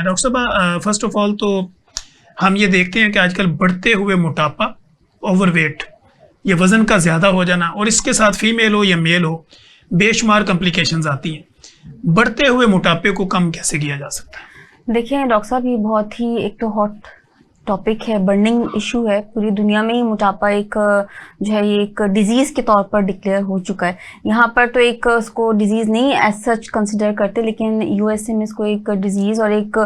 Doctor साहब, first of all तो हम ये देखते हैं कि आजकल बढ़ते हुए मोटापा, ओवरवेट, ये वज़न का ज़्यादा हो जाना, और इसके साथ फीमेल हो या मेल हो बेशुमार कॉम्प्लिकेशंस आती हैं। बढ़ते हुए मोटापे को कम कैसे किया जा सकता है? देखिए डॉक्टर साहब, ये बहुत ही एक तो हॉट टॉपिक है, बर्निंग इशू है पूरी दुनिया में ही। मोटापा एक जो है ये एक डिजीज के तौर पर डिक्लेयर हो चुका है। यहाँ पर तो एक उसको डिजीज नहीं एज सच कंसिडर करते, लेकिन यूएसए में इसको एक डिजीज और एक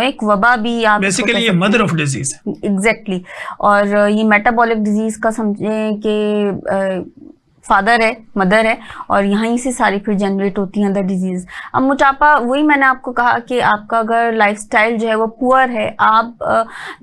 एक वबा भी आप बेसिकली ये मदर ऑफ डिजीज है। एग्जैक्टली। और ये मेटाबॉलिक डिजीज का समझे कि फादर है, मदर है, और यहीं से सारी फिर जनरेट होती हैं अदर डिजीज। अब मोटापा, वही मैंने आपको कहा कि आपका अगर लाइफस्टाइल जो है वो पुअर है, आप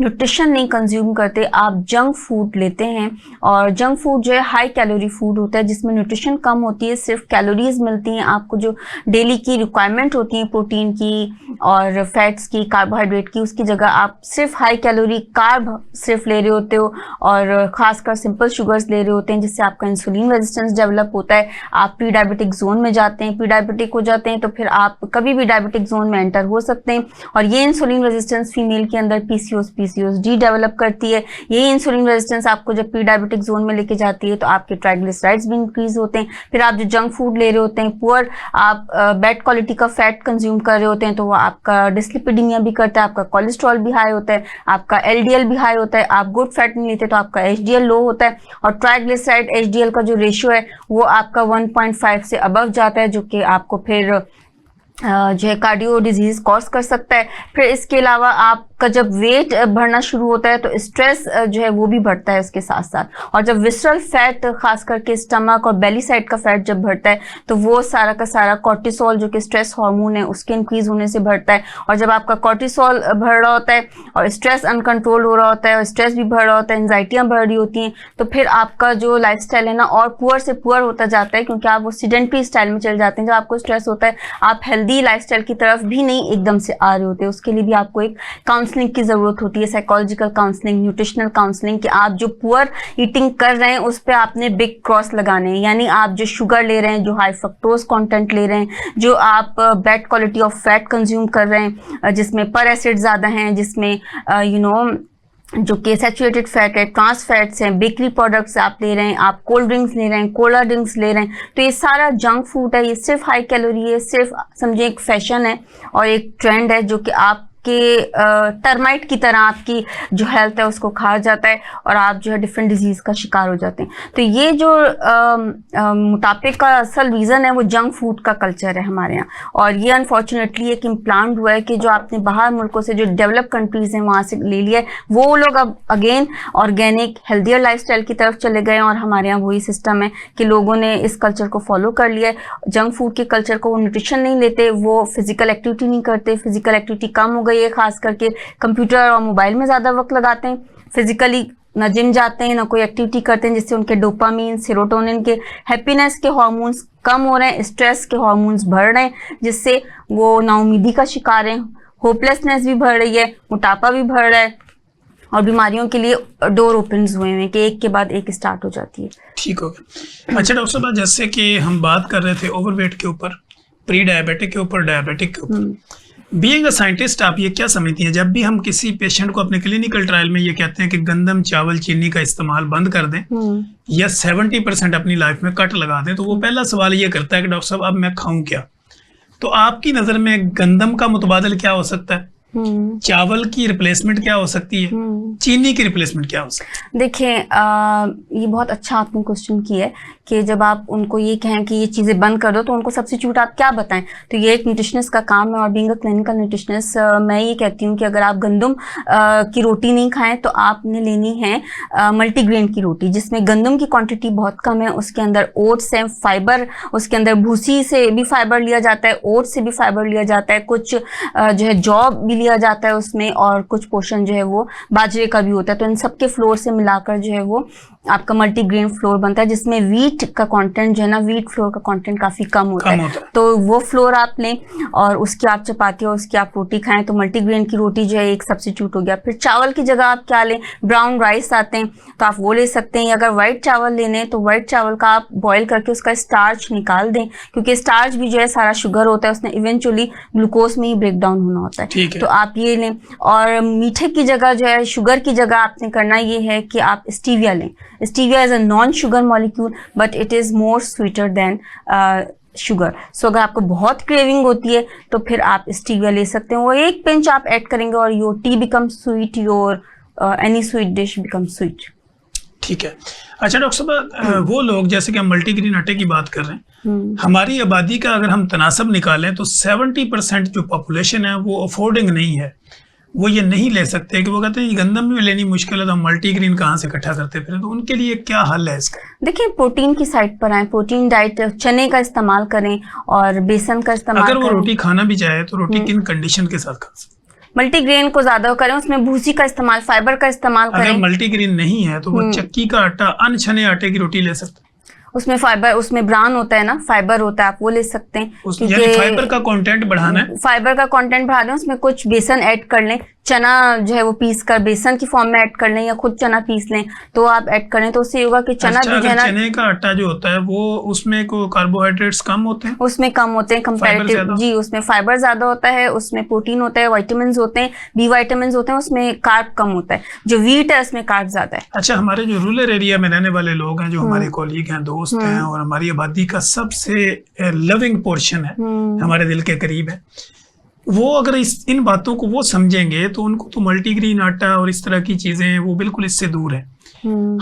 न्यूट्रिशन नहीं कंज्यूम करते, आप जंक फूड लेते हैं, और जंक फूड जो है हाई कैलोरी फूड होता है जिसमें न्यूट्रिशन कम होती है, सिर्फ कैलोरीज मिलती हैं आपको जो डेली की रिक्वायरमेंट होती है प्रोटीन की और फैट्स की, कार्बोहाइड्रेट की, उसकी जगह आप सिर्फ हाई कैलोरी कार्ब सिर्फ ले रहे होते हो और खासकर सिंपल शुगर्स ले रहे होते हैं, जिससे आपका इंसुलिन रेजिस्टेंस डेवलप होता है। आप प्री डायबिटिक जोन में जाते हैं, प्री डायबिटिक हो जाते हैं तो फिर आप कभी भी डायबिटिक जोन में एंटर हो सकते हैं, और ये इंसुलिन रेजिस्टेंस फीमेल के अंदर पीसीओएस डी डेवलप करती है। ये इंसुलिन रेजिस्टेंस आपको जब प्री डायबिटिक जोन में लेके जाती है तो आपके ट्राइग्लिसराइड्स भी इंक्रीज होते हैं। फिर आप जो जंक फूड ले रहे होते हैं, पुअर आप बैड क्वालिटी का फैट कंज्यूम कर रहे होते हैं, तो वो आपका डिस्लिपिडीमिया भी करता है, आपका कोलेस्ट्रॉल भी हाई होता है, आपका एलडीएल भी हाई होता है। आप गुड फैट नहीं लेते तो आपका एचडीएल लो होता है, और ट्राइग्लिसराइड एचडीएल का जो रेशियो है वो आपका 1.5 से अबव जाता है, जो कि आपको फिर जो है कार्डियो डिजीज कॉज कर सकता है। फिर इसके अलावा आपका जब वेट बढ़ना शुरू होता है तो स्ट्रेस जो है वो भी बढ़ता है उसके साथ साथ, और जब विसरल फैट खास करके स्टमक और बेली साइड का फैट जब बढ़ता है तो वो सारा का सारा कॉर्टिसोल जो कि स्ट्रेस हार्मोन है उसके इंक्रीज होने से बढ़ता है। और जब आपका कॉर्टिसोल बढ़ रहा होता है और स्ट्रेस अनकंट्रोल हो रहा होता है और स्ट्रेस भी बढ़ रहा होता है, एंजाइटियाँ बढ़ रही होती हैं, तो फिर आपका जो लाइफस्टाइल है ना और पुअर से पुअर होता जाता है, क्योंकि आप वो सीडेंटरी स्टाइल में चले जाते हैं। जब आपको स्ट्रेस होता है आप हेल्दी लाइफस्टाइल की तरफ भी नहीं एकदम से आ रहे होते, उसके लिए भी आपको एक काउंसलिंग की जरूरत होती है, साइकोलॉजिकल काउंसलिंग, न्यूट्रिशनल काउंसलिंग, कि आप जो पुअर ईटिंग कर रहे हैं उस पर आपने बिग क्रॉस लगाने हैं। यानी आप जो शुगर ले रहे हैं, जो हाई फ्रक्टोज कंटेंट ले रहे हैं, जो आप bad quality of fat consume कर रहे हैं जिसमें पर एसिड ज्यादा हैं, जिसमें जो कि सैचुरेटेड फैट है, ट्रांस फैट्स हैं, बेकरी प्रोडक्ट्स आप ले रहे हैं, आप कोल्ड ड्रिंक्स ले रहे हैं, कोला ड्रिंक्स ले रहे हैं, तो ये सारा जंक फूड है। ये सिर्फ हाई कैलोरी है, सिर्फ समझे एक फैशन है और एक ट्रेंड है जो कि आप कि टर्माइट की तरह आपकी जो हेल्थ है उसको खा जाता है और आप जो है डिफरेंट डिजीज का शिकार हो जाते हैं। तो ये जो मोटापे का असल रीज़न है वो जंक फूड का कल्चर है हमारे यहाँ, और ये अनफॉर्चुनेटली एक इम्प्लांट हुआ है कि जो आपने बाहर मुल्कों से जो डेवलप कंट्रीज हैं वहाँ से ले लिया है, वो लोग अब अगेन ऑर्गेनिक हेल्थियर लाइफस्टाइल की तरफ चले गए हैं, और हमारे यहाँ वही सिस्टम है कि लोगों ने इस कल्चर को फॉलो कर लिया है। जंक फूड के कल्चर को वो न्यूट्रिशन नहीं लेते, वो फिजिकल एक्टिविटी नहीं करते, फिजिकल एक्टिविटी कम हो गई है, खास करके कंप्यूटर और मोबाइल में ज़्यादा वक्त लगाते हैं, फिजिकली ना जिम जाते हैं ना कोई एक्टिविटी करते हैं, जिससे उनके डोपामीन, सेरोटोनिन के हैप्पीनेस के हार्मोन्स कम हो रहे हैं, स्ट्रेस के हार्मोन्स बढ़ रहे हैं, जिससे वो नाउमीदी का शिकार हैं, होपलेसनेस भी बढ़ रही है, मोटापा भी बढ़ रहा है, और बीमारियों के लिए डोर ओपन हुए हैं कि एक के बाद एक स्टार्ट हो जाती है। ठीक हो गया। अच्छा डॉक्टर साहब, जैसे कि हम बात कर रहे थे ओवरवेट के ऊपर, प्री डायबिटिक के ऊपर, डायबिटिक के ऊपर, बीइंग अ साइंटिस्ट आप ये क्या समझती हैं जब भी हम किसी पेशेंट को अपने क्लिनिकल ट्रायल में ये कहते हैं कि गंदम, चावल, चीनी का इस्तेमाल बंद कर दें या 70% अपनी लाइफ में कट लगा दें, तो वो पहला सवाल ये करता है कि डॉक्टर साहब अब मैं खाऊं क्या? तो आपकी नज़र में गंदम का मुतबादल क्या हो सकता है, चावल की रिप्लेसमेंट क्या हो सकती है, चीनी की रिप्लेसमेंट क्या हो सकती है? देखिए ये बहुत अच्छा आपने क्वेश्चन किया है कि जब आप उनको ये कहें कि ये चीज़ें बंद कर दो तो उनको सब्स्टिट्यूट आप क्या बताएं, तो ये एक न्यूट्रिशनिस्ट का काम है। और बीइंग अ क्लिनिकल न्यूट्रिशनिस्ट मैं ये कहती हूँ कि अगर आप गंदम की रोटी नहीं खाएं तो आपने लेनी है मल्टीग्रेन की रोटी, जिसमें गंदम की क्वांटिटी बहुत कम है, उसके अंदर ओट्स हैं, फाइबर, उसके अंदर भूसी से भी फाइबर लिया जाता है, ओट्स से भी फाइबर लिया जाता है, कुछ जो है जौ भी लिया जाता है उसमें, और कुछ पोर्शन जो है वो बाजरे का भी होता है। तो इन सब के फ्लोर से मिलाकर जो है वो आपका मल्टीग्रेन फ्लोर बनता है जिसमें वीट का कंटेंट जो है ना, वीट फ्लोर का कंटेंट काफी कम होता है। तो वो फ्लोर आप लें और उसकी आप चपाती और उसकी आप रोटी खाएं, तो मल्टीग्रेन की रोटी जो है एक सब्स्टिट्यूट हो गया। फिर चावल की जगह आप क्या लें, ब्राउन राइस आते हैं तो आप वो ले सकते हैं। अगर व्हाइट चावल लेने तो व्हाइट चावल का आप बॉईल करके उसका स्टार्च निकाल दें, क्योंकि स्टार्च भी जो है सारा शुगर होता है, उसने इवेंचुअली ग्लूकोज में ही ब्रेक डाउन होना होता है। तो आप ये लें। और मीठे की जगह जो है, शुगर की जगह आपने करना ये है कि आप स्टीविया लें। Stevia is a non sugar molecule but it is more sweeter than sugar. So अगर आपको बहुत क्रेविंग होती है तो फिर आप स्टीविया ले सकते हैं। वो एक पिंच आप ऐड करेंगे और your T become sweet, your any sweet dish become sweet. ठीक है। अच्छा डॉक्टर साहब, वो लोग जैसे कि हम मल्टीग्रेन आटे की बात कर रहे हैं, हमारी आबादी का अगर हम तनासब निकालें तो 70% जो पॉपुलेशन है वो अफोर्डिंग नहीं है, वो ये नहीं ले सकते, कि वो कहते हैं गंदम भी लेनी मुश्किल है तो हम मल्टीग्रेन कहाँ से इकट्ठा करते फिर, तो उनके लिए क्या हल है इसका? देखिए, प्रोटीन की साइड पर आए, प्रोटीन डाइट, चने का इस्तेमाल करें और बेसन का इस्तेमाल करें। अगर वो रोटी खाना भी चाहे तो रोटी किन कंडीशन के साथ खा सकते? मल्टीग्रेन को ज्यादा करें, उसमें भूसी का इस्तेमाल, फाइबर का इस्तेमाल करें। अगर मल्टीग्रेन नहीं है तो वो चक्की का आटा, अनछने आटे की रोटी ले सकते हैं। उसमें फाइबर, उसमें ब्रान होता है ना, फाइबर होता है, आप वो ले सकते हैं। यानी फाइबर का कंटेंट बढ़ाना है। फाइबर का कंटेंट बढ़ा दें, उसमें कुछ बेसन ऐड कर लें, चना जो है वो पीस कर बेसन की फॉर्म में ऐड कर लें या खुद चना पीस लें तो आप ऐड करें, तो उससे होगा कि चना भी जो है ना, चने का आटा जो होता है वो उसमें को कार्बोहाइड्रेट्स कम होते हैं, उसमें कम होते हैं कंपैरेटिव। जी, उसमें फाइबर ज्यादा होता है, उसमें प्रोटीन होता है, विटामिन होते हैं, बी विटामिन होते हैं, उसमें कार्ब कम होता है। जो वीट है उसमें कार्ब ज्यादा है। अच्छा, हमारे जो रूरल एरिया में रहने वाले लोग हैं, जो हमारे कॉलीग हैं, दोस्त हैं और हमारी आबादी का सबसे लविंग पोर्शन है, हमारे दिल के करीब है, वो अगर इन बातों को वो समझेंगे तो उनको तो मल्टीग्रेन आटा और इस तरह की चीजें वो बिल्कुल इससे दूर है।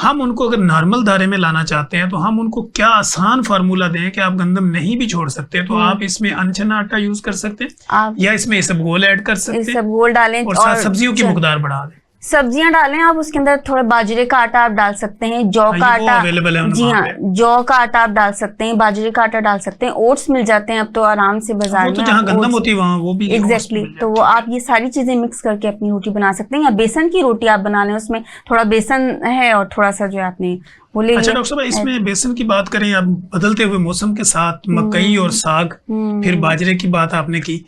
हम उनको अगर नॉर्मल दायरे में लाना चाहते हैं तो हम उनको क्या आसान फार्मूला दें कि आप गंदम नहीं भी छोड़ सकते, तो आप इसमें अनछना आटा यूज कर सकते हैं या इसमें इसबगोल ऐड कर सकते हैं, इसबगोल डालें और साथ सब्जियों की मकदार बढ़ा दें। सब्जियां डालें आप, उसके अंदर थोड़ा बाजरे का आटा आप डाल सकते हैं, जौ का आटा अवेलेबल है। जी हाँ, जौ का आटा आप डाल सकते हैं, बाजरे का आटा डाल सकते हैं, ओट्स मिल जाते हैं अब तो आराम से बाजार में, तो जहाँ गंदम होती है वहाँ वो भी एग्जैक्टली। तो वो आप ये सारी चीजें मिक्स करके अपनी रोटी बना सकते हैं, या बेसन की रोटी आप बना लें, उसमें थोड़ा बेसन है और थोड़ा सा जो है आपने वो ले। अच्छा डॉक्टर साहब, इसमें बेसन की बात करें, अब बदलते हुए मौसम के साथ मकई और साग, फिर बाजरे की बात आपने की,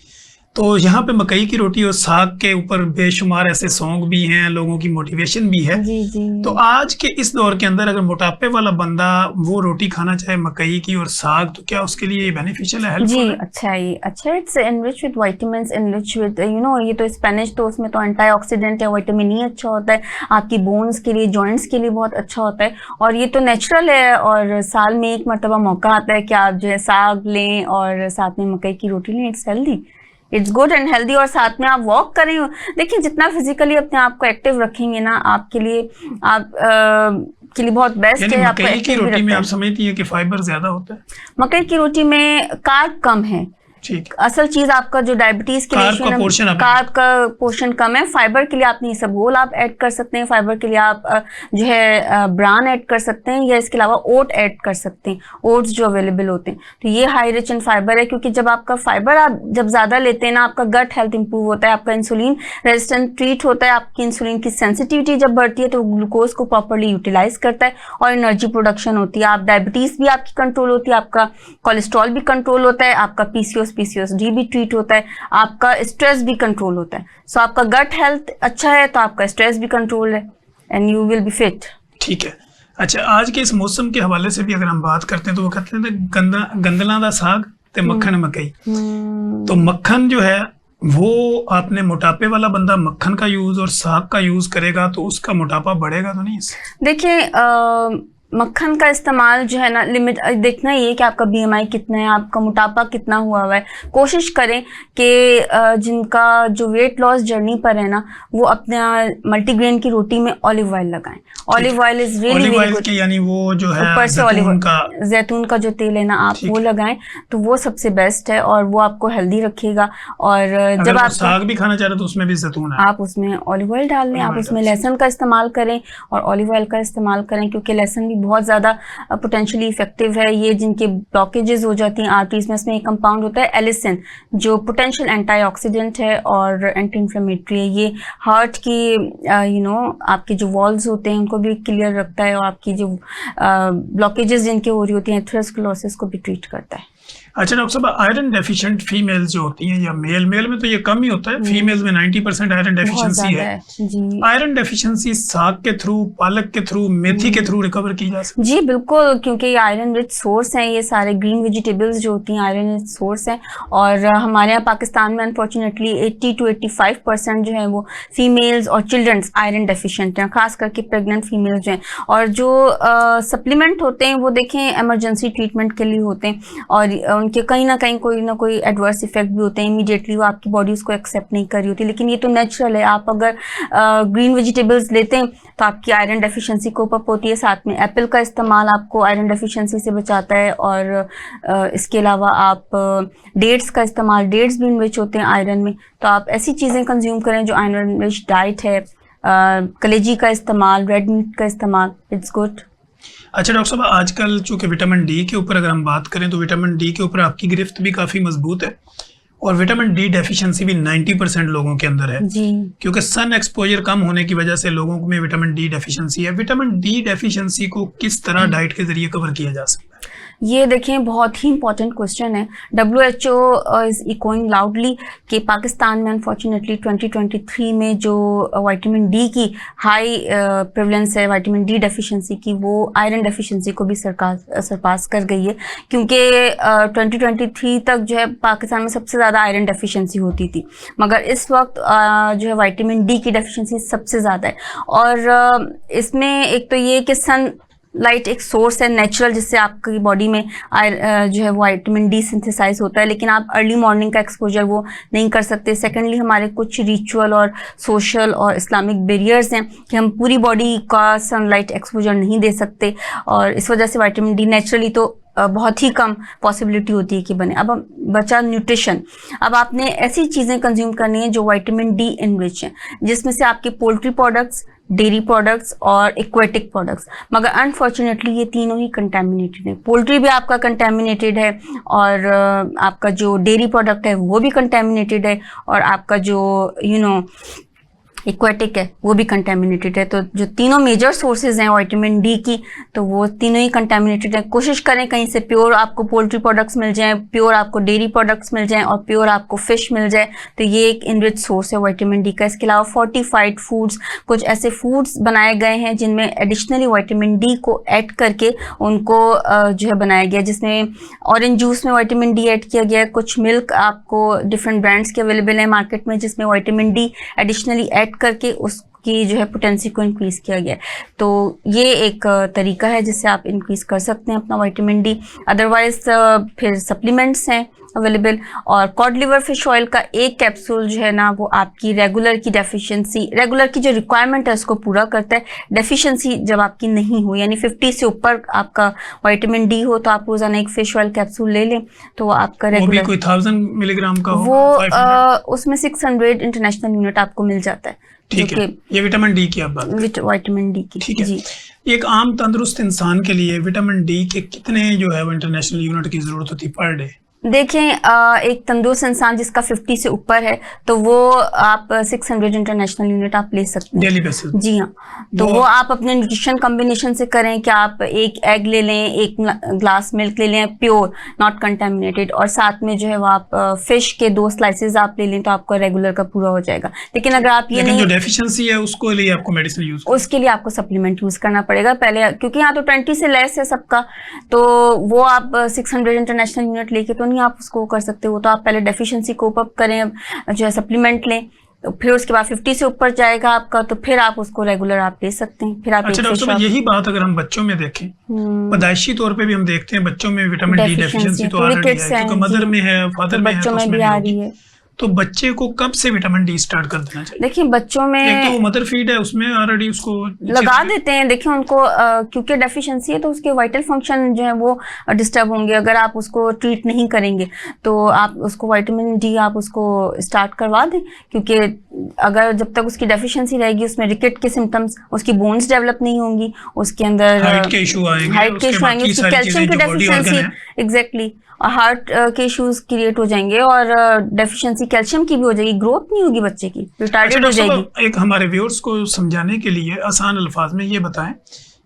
तो यहाँ पे मकई की रोटी और साग के ऊपर बेशुमार ऐसे सॉन्ग भी हैं, लोगों की मोटिवेशन भी है। जी जी। तो आज के इस दौर के अंदर अगर मोटापे वाला बंदा वो रोटी खाना चाहे मकई की और साग, तो क्या उसके लिए बेनिफिशियल है, हेल्पफुल है? अच्छा है, अच्छा, it's enrich with vitamins, enrich with ये तो स्पेनिश, तो उसमें तो एंटीऑक्सीडेंट है, विटामिन ई अच्छा होता है, आपकी बोन्स के लिए, जॉइंट्स के लिए बहुत अच्छा होता है, और ये तो नेचुरल है। और साल में एक मरतबा मौका आता है कि आप जो है साग लें और साथ में मकई की रोटी लें। It's healthy, it's good and healthy. और साथ में आप वॉक करें। देखिए, जितना फिजिकली अपने आप को एक्टिव रखेंगे ना, आपके लिए, आप के लिए बहुत बेस्ट है। मकई की रोटी में आप समझती हैं कि फाइबर ज्यादा होता है? मकई की रोटी में कार्ब कम है। ठीक। असल चीज आपका जो डायबिटीज के लिए कार्ब का पोर्शन कम है। फाइबर के लिए आपने इसबगोल आप ऐड कर सकते हैं, फाइबर के लिए आप जो है ब्रान ऐड कर सकते हैं, या इसके अलावा ओट ऐड कर सकते हैं, ओट्स जो अवेलेबल होते हैं। तो ये हाई रिच इन फाइबर है, क्योंकि जब आपका फाइबर आप जब ज्यादा लेते हैं ना, आपका गट हेल्थ इंप्रूव होता है, आपका इंसुलिन रेजिस्टेंट ट्रीट होता है, आपकी इंसुलिन की सेंसिटिविटी जब बढ़ती है तो ग्लूकोज को प्रॉपरली यूटिलाइज करता है और एनर्जी प्रोडक्शन होती है। आप डायबिटीज भी आपकी कंट्रोल होती है, आपका कोलेस्ट्रॉल भी कंट्रोल होता है, आपका पीसीओएस भी ट्रीट होता है, आपका स्ट्रेस भी कंट्रोल होता है। सो आपका गट हेल्थ अच्छा है तो आपका स्ट्रेस भी कंट्रोल है and you will be fit. ठीक है। अच्छा, आज के इस मौसम के हवाले से भी अगर हम बात करते हैं तो वो कहते हैं गंदला दा साग ते मक्खन मकई। तो मक्खन जो है वो आपने मोटापे वाला बंदा मक्खन का यूज और साग का यूज करेगा तो उसका मोटापा बढ़ेगा तो नहीं? देखिए, मक्खन का इस्तेमाल जो है ना, लिमिट देखना ये कि आपका बीएमआई कितना है, आपका मोटापा कितना हुआ है। कोशिश करें कि जिनका जो वेट लॉस जर्नी पर है ना, वो अपने मल्टीग्रेन की रोटी में ऑलिव ऑयल लगाएं। Olive oil is really very good, यानी वो जो है ऊपर से जैतून का जो तेल है ना, आप वो लगाएं तो वो सबसे बेस्ट है और वो आपको हेल्दी रखेगा। और जब आप साग भी खाना चाह रहे तो उसमें भी जैतून है, आप उसमें ऑलिव ऑयल डाल लें, आप उसमें लहसुन का इस्तेमाल करें और ऑलिव ऑयल का इस्तेमाल करें, क्योंकि लहसुन भी बहुत ज़्यादा पोटेंशियली इफेक्टिव है। ये जिनके ब्लॉकेजेस हो जाती हैं आर्टरीज में, इसमें एक कंपाउंड होता है एलिसिन, जो पोटेंशियल एंटीऑक्सीडेंट है और एंटी इंफ्लेमेटरी है। ये हार्ट की आपके जो वॉल्स होते हैं उनको भी क्लियर रखता है, और आपकी जो ब्लॉकेजेस जिनके हो रही होती हैं एथेरोस्क्लेरोसिस को भी ट्रीट करता है। अच्छा डॉक्टर साहब, आयरन डेफिशिएंट फीमेल्स जो होती हैं या मेल में तो ये कम ही होता है, फीमेल्स में 90% आयरन डेफिशिएंसी है जी। आयरन डेफिशिएंसी साग के थ्रू, पालक के थ्रू, मेथी के थ्रू रिकवर की जा सकती है? जी बिल्कुल, क्योंकि ये आयरन रिच सोर्स हैं, ये सारे ग्रीन वेजिटेबल्स जो होती हैं आयरन रिच सोर्स हैं। और हमारे यहाँ पाकिस्तान में अनफॉर्चुनेटली 80 to 85% जो है वो फीमेल्स और चिल्ड्रंस आयरन डेफिशिएंट हैं, खास करके प्रेग्नेंट फीमेल्स जो हैं। और जो सप्लीमेंट होते हैं वो देखें इमरजेंसी ट्रीटमेंट के लिए होते हैं, और उनके कहीं ना कहीं कोई ना कोई एडवर्स इफेक्ट भी होते हैं, इमीडिएटली वो आपकी बॉडी उसको एक्सेप्ट नहीं कर रही होती। लेकिन ये तो नेचुरल है, आप अगर ग्रीन वेजिटेबल्स लेते हैं तो आपकी आयरन डेफिशिएंसी कोप अप होती है। साथ में एप्पल का इस्तेमाल आपको आयरन डेफिशिएंसी से बचाता है, और इसके अलावा आप डेट्स का इस्तेमाल, डेट्स भी इनरिच होते हैं आयरन में, तो आप ऐसी चीज़ें कंज्यूम करें जो आयरन रिच डाइट है। कलेजी का इस्तेमाल, रेड मीट का इस्तेमाल, इट्स गुड। अच्छा डॉक्टर साहब, आजकल चूंकि विटामिन डी के ऊपर अगर हम बात करें तो विटामिन डी के ऊपर आपकी गिरफ्त भी काफ़ी मजबूत है, और विटामिन डी डेफिशिएंसी भी 90% लोगों के अंदर है जी। क्योंकि सन एक्सपोजर कम होने की वजह से लोगों में विटामिन डी डेफिशिएंसी है। विटामिन डी डेफिशिएंसी को किस तरह डाइट के जरिए कवर किया जा सकता है? ये देखें बहुत ही इंपॉर्टेंट क्वेश्चन है। WHO इज इकोइंग लाउडली कि पाकिस्तान में अनफॉर्चुनेटली 2023 में जो विटामिन डी की हाई प्रेवलेंस है, विटामिन डी डेफिशिएंसी की, वो आयरन डेफिशिएंसी को भी सरपास कर गई है। क्योंकि 2023 तक जो है पाकिस्तान में सबसे ज़्यादा आयरन डेफिशिएंसी होती थी, मगर इस वक्त जो है विटामिन डी की डेफिशिएंसी सबसे ज़्यादा है। और इसमें एक तो ये कि सन लाइट एक सोर्स है नेचुरल, जिससे आपकी बॉडी में जो है वो विटामिन डी सिंथेसाइज होता है, लेकिन आप अर्ली मॉर्निंग का एक्सपोजर वो नहीं कर सकते। सेकेंडली हमारे कुछ रिचुअल और सोशल और इस्लामिक बैरियर्स हैं कि हम पूरी बॉडी का सनलाइट एक्सपोजर नहीं दे सकते, और इस वजह से विटामिन डी नेचुरली तो बहुत ही कम पॉसिबिलिटी होती है कि बने। अब बचा न्यूट्रिशन। अब आपने ऐसी चीज़ें कंज्यूम करनी है जो विटामिन डी इनरिच हैं, जिसमें से आपके पोल्ट्री प्रोडक्ट्स, डेयरी प्रोडक्ट्स और एक्वेटिक प्रोडक्ट्स। मगर अनफॉर्चुनेटली ये तीनों ही कंटेमिनेटेड है। पोल्ट्री भी आपका कंटेमिनेटेड है, और आपका जो डेयरी प्रोडक्ट है वो भी कंटेमिनेटेड है, और आपका जो एक्वेटिक है वो भी कंटेमिनेटेड है। तो जो तीनों मेजर सोर्सेज हैं विटामिन डी की, तो वो तीनों ही कंटेमिनेटेड है। कोशिश करें कहीं से प्योर आपको पोल्ट्री प्रोडक्ट्स मिल जाएं, प्योर आपको डेयरी प्रोडक्ट्स मिल जाएं, और प्योर आपको फिश मिल जाए, तो ये एक इनरिच सोर्स है विटामिन डी का। इसके अलावा फोर्टिफाइड फूड्स, कुछ ऐसे फूड्स बनाए गए हैं जिनमें एडिशनली विटामिन डी को ऐड करके उनको जो है बनाया गया, जिसमें ऑरेंज जूस में विटामिन डी ऐड किया गया है। कुछ मिल्क आपको डिफरेंट ब्रांड्स के अवेलेबल है मार्केट में, जिसमें विटामिन डी एडिशनली ऐड करके उसकी जो है पोटेंसी को इंक्रीज किया गया है। तो ये एक तरीका है जिससे आप इंक्रीज कर सकते हैं अपना विटामिन डी। अदरवाइज फिर सप्लीमेंट्स हैं अवेलेबल, और कॉड लिवर फिश ऑयल का एक कैप्सूल जो है ना वो आपकी रेगुलर की जो रिक्वायरमेंट है उसको पूरा करता है। डेफिशिएंसी जब आपकी नहीं हो, यानी 50 से ऊपर आपका विटामिन डी हो, तो आप रोजाना एक फिश ऑयल कैप्सूल ले लें, तो आपका रेगुलर, वो भी कोई 1000 मिलीग्राम का वो उसमें 600 इंटरनेशनल यूनिट आपको मिल जाता है। ठीक है, ये विटामिन डी की आप बात विटामिन डी की। ठीक है जी। एक आम तंदुरुस्त इंसान के लिए विटामिन डी के कितने जो है वो इंटरनेशनल यूनिट की जरूरत होती है पर डे? देखें एक तंदुरुस्त इंसान जिसका 50 से ऊपर है, तो वो आप 600 इंटरनेशनल यूनिट आप ले सकते हैं डेली बेसिस। जी हाँ। तो वो आप अपने न्यूट्रिशन कॉम्बिनेशन से करें कि आप एक एग ले लें, एक ग्लास मिल्क ले लें प्योर नॉट कंटेमिनेटेड, और साथ में जो है वो आप फिश के 2 स्लाइसेस आप ले लें, तो आपका रेगुलर का पूरा हो जाएगा। लेकिन अगर आप ये नहीं, जो डेफिशिएंसी है उसको लिए आपको मेडिसिन यूज, उसके लिए आपको सप्लीमेंट यूज करना पड़ेगा पहले, क्योंकि यहाँ तो 20 से लेस है सबका, तो वो आप 600 इंटरनेशनल यूनिट लेके तो नहीं आप उसको कर सकते हो। तो आप पहले डेफिशिएंसी कोप अप करें, जो है सप्लीमेंट लें, तो फिर उसके बाद 50 से ऊपर जाएगा आपका, तो फिर आप उसको रेगुलर आप ले सकते हैं। फिर आप अच्छा डॉक्टर साहब, यही बात अगर हम बच्चों में देखें, पैदाइशी तौर पे भी हम देखते हैं बच्चों में विटामिन डी डेफिशिएंसी तो आ रही है, क्योंकि मदर में है, फादर में है, बच्चों में भी आ रही है। तो बच्चे को कब से विटामिन डी स्टार्ट कर देना चाहिए? देखिए बच्चों में एक तो मदर फीड है, उसमें ऑलरेडी उसको लगा देते हैं। देखिए उनको क्योंकि डेफिशिएंसी है तो उसके वाइटल फंक्शन जो है वो डिस्टर्ब होंगे। अगर आप उसको ट्रीट नहीं करेंगे तो आप उसको विटामिन डी आप उसको स्टार्ट करवा दें, क्योंकि अगर जब तक उसकी डेफिशिएंसी रहेगी उसमें रिकेट के सिम्टम्स, उसकी बोन्स डेवलप नहीं होंगी, उसके अंदर हाइट के इशू आएंगे, उसकी कैल्शियम की डेफिशिएंसी, एग्जैक्टली, और हार्ट के इश्यूज क्रिएट हो जाएंगे और डेफिशिएंसी कैल्शियम की भी हो जाएगी, ग्रोथ नहीं होगी बच्चे की, रिटार्डेड हो जाएगी। एक हमारे व्यूअर्स को समझाने के लिए आसान अल्फाज में ये बताएं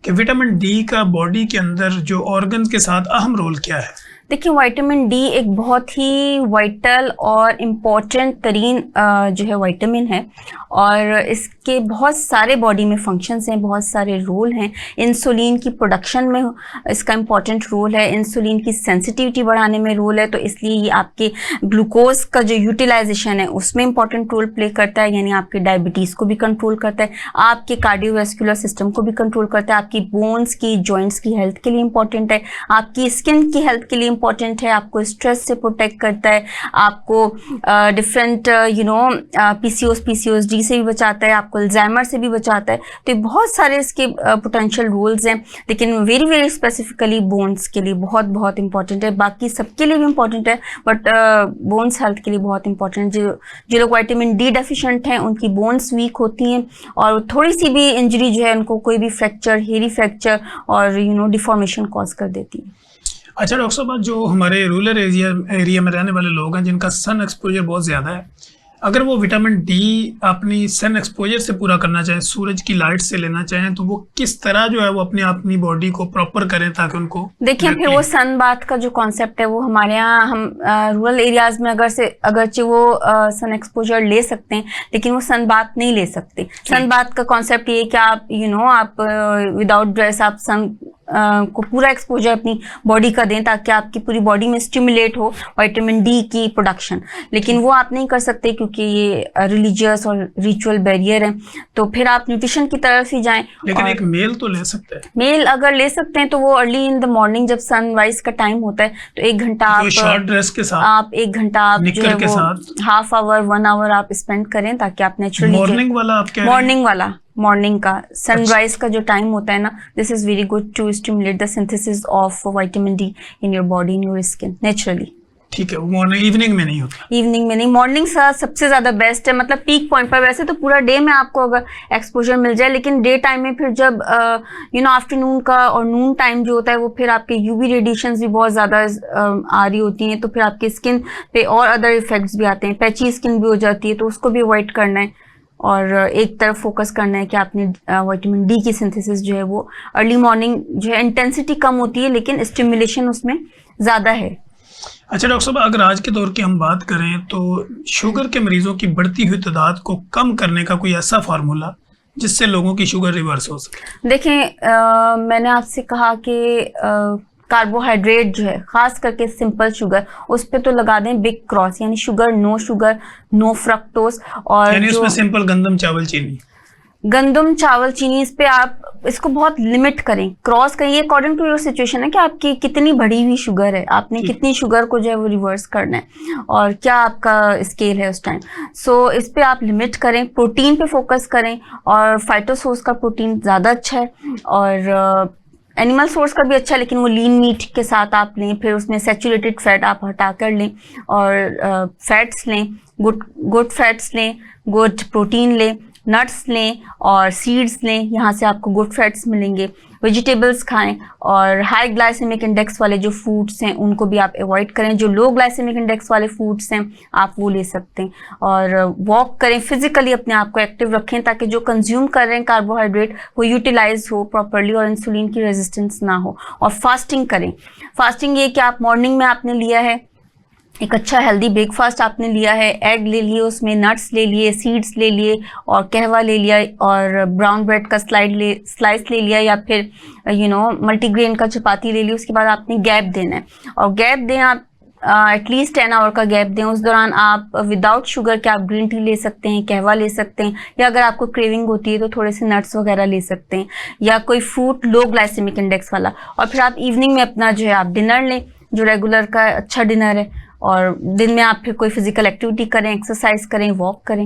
कि विटामिन डी का बॉडी के अंदर जो ऑर्गन के साथ अहम रोल क्या है? देखिए विटामिन डी एक बहुत ही वाइटल और इम्पॉर्टेंट तरीन जो है विटामिन है, और इसके बहुत सारे बॉडी में फंक्शंस हैं, बहुत सारे रोल हैं। इंसुलिन की प्रोडक्शन में इसका इम्पॉर्टेंट रोल है, इंसुलिन की सेंसिटिविटी बढ़ाने में रोल है, तो इसलिए ये आपके ग्लूकोज का जो यूटिलाइजेशन है उसमें इम्पॉर्टेंट रोल प्ले करता है, यानी आपके डायबिटीज़ को भी कंट्रोल करता है, आपके कार्डियोवैस्कुलर सिस्टम को भी कंट्रोल करता है, आपकी बोन्स की, जॉइंट्स की हेल्थ के लिए इम्पॉर्टेंट है, आपकी स्किन की हेल्थ के लिए इम्पॉर्टेंट है, आपको स्ट्रेस से प्रोटेक्ट करता है, आपको डिफरेंट पीसीओएस से भी बचाता है, आपको अल्जाइमर से भी बचाता है। तो बहुत सारे इसके पोटेंशियल रोल्स हैं, लेकिन वेरी वेरी स्पेसिफिकली बोन्स के लिए बहुत बहुत इंपॉर्टेंट है। बाकी सबके लिए भी इंपॉर्टेंट है, बट बोन्स हेल्थ के लिए बहुत इंपॉर्टेंट है। जो लोग विटामिन डी डेफिशिएंट हैं उनकी बोन्स वीक होती हैं, और थोड़ी सी भी इंजरी जो है उनको कोई भी फ्रैक्चर, हेरी फ्रैक्चर और डिफॉर्मेशन कॉज कर देती है। अच्छा डॉक्टर साहब, जो हमारे रूरल एरिया में रहने वाले लोग हैं जिनका सन एक्सपोजर बहुत ज़्यादा है, अगर वो विटामिन डी अपनी सन एक्सपोजर से पूरा करना चाहें, सूरज की लाइट से लेना चाहें, तो वो किस तरह जो है वो अपनी बॉडी को प्रॉपर करें ताकि उनको देखिए फिर वो सन बाथ का जो कॉन्सेप्ट है वो हमारे यहाँ हम रूरल एरियाज में अगरचे वो सन एक्सपोजर ले सकते हैं, लेकिन वो सन बाथ नहीं ले सकते। सन बाथ का कॉन्सेप्ट ये है कि आप आप विदाउट ड्रेस आप सन को पूरा एक्सपोजर अपनी बॉडी का दें ताकि आपकी पूरी बॉडी में स्टिमुलेट हो विटामिन डी की प्रोडक्शन, लेकिन वो आप नहीं कर सकते क्योंकि ये रिलीजियस और रिचुअल बैरियर है। तो फिर आप न्यूट्रिशन की तरफ ही जाएं। लेकिन एक मेल तो ले सकते हैं, मेल अगर ले सकते हैं तो वो अर्ली इन द मॉर्निंग जब सनराइज का टाइम होता है तो 1 घंटा आप शॉर्ट ड्रेस के साथ, आप 1 घंटा आप जो है वो हाफ आवर 1 आवर आप स्पेंड करें ताकि आप नेचुरली मॉर्निंग वाला आप क्या मॉर्निंग का सनराइज का जो टाइम होता है ना, this is very good to stimulate the synthesis of vitamin D in your body, in your skin naturally. ठीक है, मॉर्निंग इवनिंग में नहीं होता? इवनिंग में नहीं, मॉर्निंग सबसे ज्यादा बेस्ट है, मतलब पीक पॉइंट पर। वैसे तो पूरा डे में आपको अगर एक्सपोजर मिल जाए, लेकिन डे टाइम में फिर जब आफ्टरनून का और नून टाइम जो होता है वो फिर आपके यूवी रेडिएशंस भी बहुत ज्यादा आ रही होती हैं, तो फिर आपकी स्किन पे और अदर इफेक्ट्स भी आते हैं, पैची स्किन भी हो जाती है, तो उसको भी अवॉइड करना है और एक तरफ फोकस करना है कि आपने विटामिन डी की सिंथेसिस जो है वो अर्ली मॉर्निंग जो है इंटेंसिटी कम होती है लेकिन स्टिमुलेशन उसमें ज़्यादा है। अच्छा डॉक्टर साहब, अगर आज के दौर की हम बात करें तो शुगर के मरीजों की बढ़ती हुई तादाद को कम करने का कोई ऐसा फार्मूला जिससे लोगों की शुगर रिवर्स हो सके? देखें मैंने आपसे कहा कि कार्बोहाइड्रेट जो है खास करके सिंपल शुगर उस पे तो लगा दें बिग क्रॉस, यानी शुगर नो फ्रक्टोज, और यानी उसमें सिंपल गंदम चावल चीनी इस पे आप इसको बहुत लिमिट करें, क्रॉस करें। ये अकॉर्डिंग टू योर सिचुएशन है कि आपकी कितनी बढ़ी हुई शुगर है, आपने कितनी शुगर को जो है वो रिवर्स करना है और क्या आपका स्केल है उस टाइम। सो इस पे आप लिमिट करें, प्रोटीन पे फोकस करें, और फाइटोसोर्स का प्रोटीन ज़्यादा अच्छा है और एनिमल सोर्स का भी अच्छा है, लेकिन वो लीन मीट के साथ आप लें, फिर उसमें सैचुरेटेड फैट आप हटा कर लें और फैट्स लें, गुड फैट्स लें, गुड प्रोटीन लें, नट्स लें और सीड्स लें, यहाँ से आपको गुड फैट्स मिलेंगे। वेजिटेबल्स खाएं और हाई ग्लाइसेमिक इंडेक्स वाले जो फूड्स हैं उनको भी आप अवॉइड करें, जो लो ग्लाइसेमिक इंडेक्स वाले फूड्स हैं आप वो ले सकते हैं, और वॉक करें, फिजिकली अपने आप को एक्टिव रखें ताकि जो कंज्यूम कर रहे हैं कार्बोहाइड्रेट वो यूटिलाइज हो प्रॉपरली और इंसुलिन की रेजिस्टेंस ना हो। और फास्टिंग करें। फास्टिंग ये कि आप मॉर्निंग में आपने लिया है एक अच्छा हेल्दी ब्रेकफास्ट आपने लिया है, एग ले लिए, उसमें नट्स ले लिए, सीड्स ले लिए और कहवा ले लिया और ब्राउन ब्रेड का स्लाइस ले लिया, या फिर मल्टीग्रेन का चपाती ले ली। उसके बाद आपने गैप देना है और गैप दें आप एटलीस्ट 10 आवर का गैप दें। उस दौरान आप विदाउट शुगर के आप ग्रीन टी ले सकते हैं, कहवा ले सकते हैं, या अगर आपको क्रेविंग होती है तो थोड़े से नट्स वगैरह ले सकते हैं, या कोई फ्रूट लो ग्लाइसेमिक इंडेक्स वाला। और फिर आप इवनिंग में अपना जो है आप डिनर लें जो रेगुलर का अच्छा डिनर है, और दिन में आप फिर कोई फिजिकल एक्टिविटी करें, एक्सरसाइज करें, वॉक करें।